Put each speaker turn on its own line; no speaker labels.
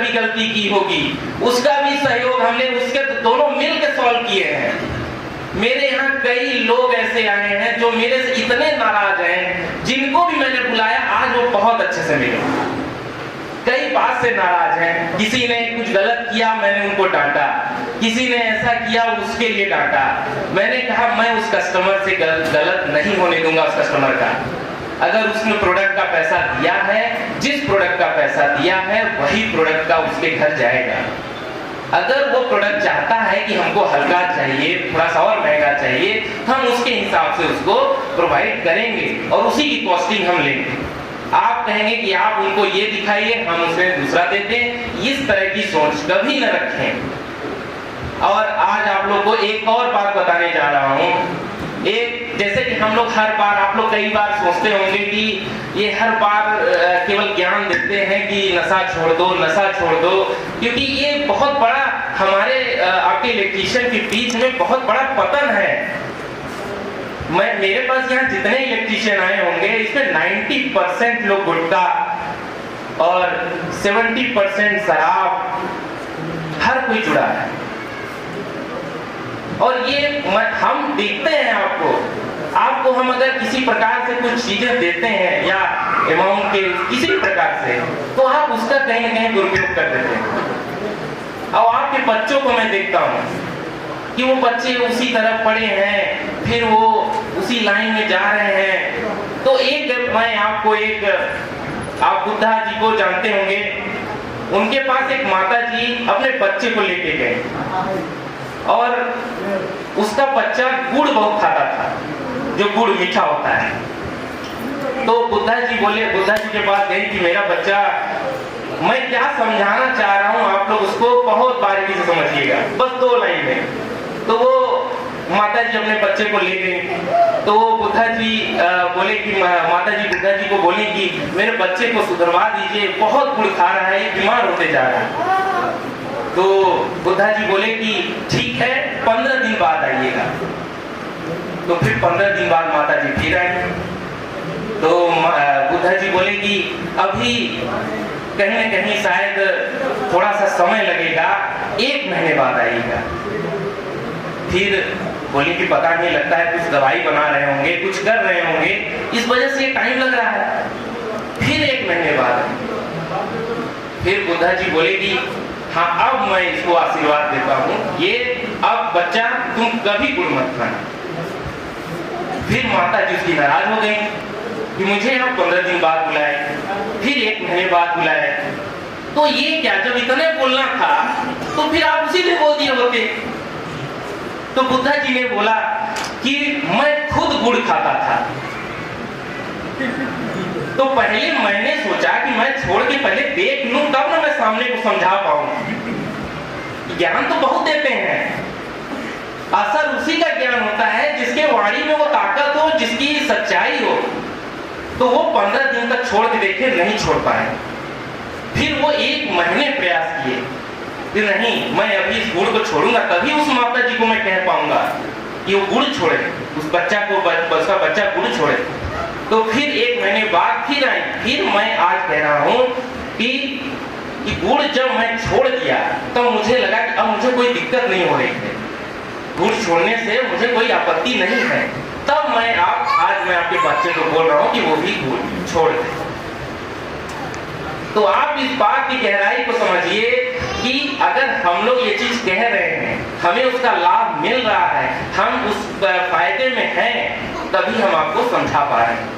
भी गलती की होगी, उसका भी सहयोग हमने उसके दोनों मिल के सॉल्व किए हैं। मेरे यहाँ कई लोग ऐसे आए हैं जो मेरे से इतने नाराज हैं, जिनको भी मैंने बुलाया आज वो बहुत अच्छे से मिले। कई बात से नाराज हैं, किसी ने कुछ गलत किया मैंने उनको डांटा, किसी ने ऐसा किया उसके लिए डांटा। मैंने कहा मैं उस कस्टमर से गलत नहीं होने दूंगा। उस कस्टमर का अगर उसने प्रोडक्ट का पैसा दिया है, जिस प्रोडक्ट का पैसा दिया है वही प्रोडक्ट का उसके घर जाएगा। अगर वो प्रोडक्ट चाहता है कि हमको हल्का चाहिए, थोड़ा सा और महंगा चाहिए, हम उसके हिसाब से उसको प्रोवाइड करेंगे और उसी की कॉस्टिंग हम लेंगे। आप कहेंगे कि आप उनको ये दिखाइए, हम उसे दूसरा देते हैं, इस तरह की सोच कभी न रखें। और आज आप लोग को एक और बात बताने जा रहा हूँ। एक जैसे कि हम लोग हर बार, आप लोग कई बार सोचते होंगे कि ये हर बार केवल ज्ञान देते हैं कि नशा छोड़ दो, नशा छोड़ दो, क्योंकि ये बहुत बड़ा हमारे आपके इलेक्ट्रीशियन के बीच में बहुत बड़ा पतन है। मेरे पास यहाँ जितने इलेक्ट्रीशियन आए होंगे इसमें 90% लोग गुटखा और 70% शराब, हर कोई जुड़ा है। और ये हम देखते हैं आपको हम अगर किसी प्रकार से कुछ चीजें देते हैं या अमाउंट के किसी प्रकार से, तो आप उसका कहीं ना कहीं दुरुपयोग कर देते हैं। और आपके बच्चों को मैं देखता हूँ कि वो बच्चे उसी तरफ पड़े हैं, फिर वो उसी लाइन में जा रहे हैं। तो मैं आपको आप बुद्धा जी को जानते होंगे, उनके पास एक माता जी अपने बच्चे को लेके गए और उसका बच्चा गुड़ बहुत खाता था, जो गुड़ मीठा होता है। तो बुद्धा जी के पास गए कि मेरा बच्चा, मैं क्या समझाना चाह रहा हूँ आप लोग उसको बहुत बारीकी से समझिएगा, बस 2 लाइन में। तो वो माता जी अपने बच्चे को ले गई, तो वो बुद्धा जी बोले कि माता जी बुद्धा जी को बोली कि मेरे बच्चे को सुधरवा दीजिए, बहुत गुड़ खा रहा है, ये बीमार होते जा रहा है। तो बुद्धा जी बोले कि ठीक है 15 दिन बाद आइएगा। तो फिर 15 दिन बाद माता जी फिर आई। तो बुद्धा जी बोले कि अभी कहीं ना कहीं शायद थोड़ा सा समय लगेगा, 1 महीने बाद आइएगा। फिर बोले कि पता नहीं, लगता है कुछ दवाई बना रहे होंगे, कुछ कर रहे होंगे, इस वजह से टाइम लग रहा है। फिर 1 महीने बाद फिर बुद्धा जी बोले कि हाँ अब मैं इसको आशीर्वाद देता हूँ, ये अब बच्चा तुम कभी गुड़ मत खाना। फिर माता जी उसकी नाराज हो गई कि मुझे आप 15 दिन बाद बुलाए, फिर 1 महीने बाद बुलाए। तो ये क्या, जब इतने बोलना था तो फिर आप उसी दिन बोल दिए होते। तो बुद्धा जी ने बोला कि मैं खुद गुड़ खाता था, तो पहले मैंने सोचा कि मैं छोड़ के पहले देख लूं, तब ना मैं सामने को समझा पाऊं। ज्ञान तो बहुत देते हैं, असर उसी का ज्ञान होता है जिसके वाणी में वो ताकत हो, जिसकी सच्चाई हो। तो वो 15 दिन तक छोड़ के देखे, नहीं छोड़ पाए। फिर वो 1 महीने प्रयास किए कि नहीं, मैं अभी इस गुड़ को छोड़ूंगा, तभी उस माता जी को मैं कह पाऊंगा कि वो गुड़ छोड़े, उस बच्चा को, उसका बच्चा गुड़ छोड़े। तो फिर 1 महीने बाद फिर आई। फिर मैं आज कह रहा हूँ कि गुड़ जब मैं छोड़ दिया तब मुझे लगा कि अब मुझे कोई दिक्कत नहीं हो रही है, गुड़ छोड़ने से मुझे कोई आपत्ति नहीं है। तब आज मैं आपके बच्चे को बोल रहा हूँ कि वो भी गुड़ छोड़ दे। तो आप इस बात की गहराई को समझिए कि अगर हम लोग ये चीज कह रहे हैं, हमें उसका लाभ मिल रहा है, हम उस फायदे में हैं, तभी हम आपको समझा पा रहे हैं।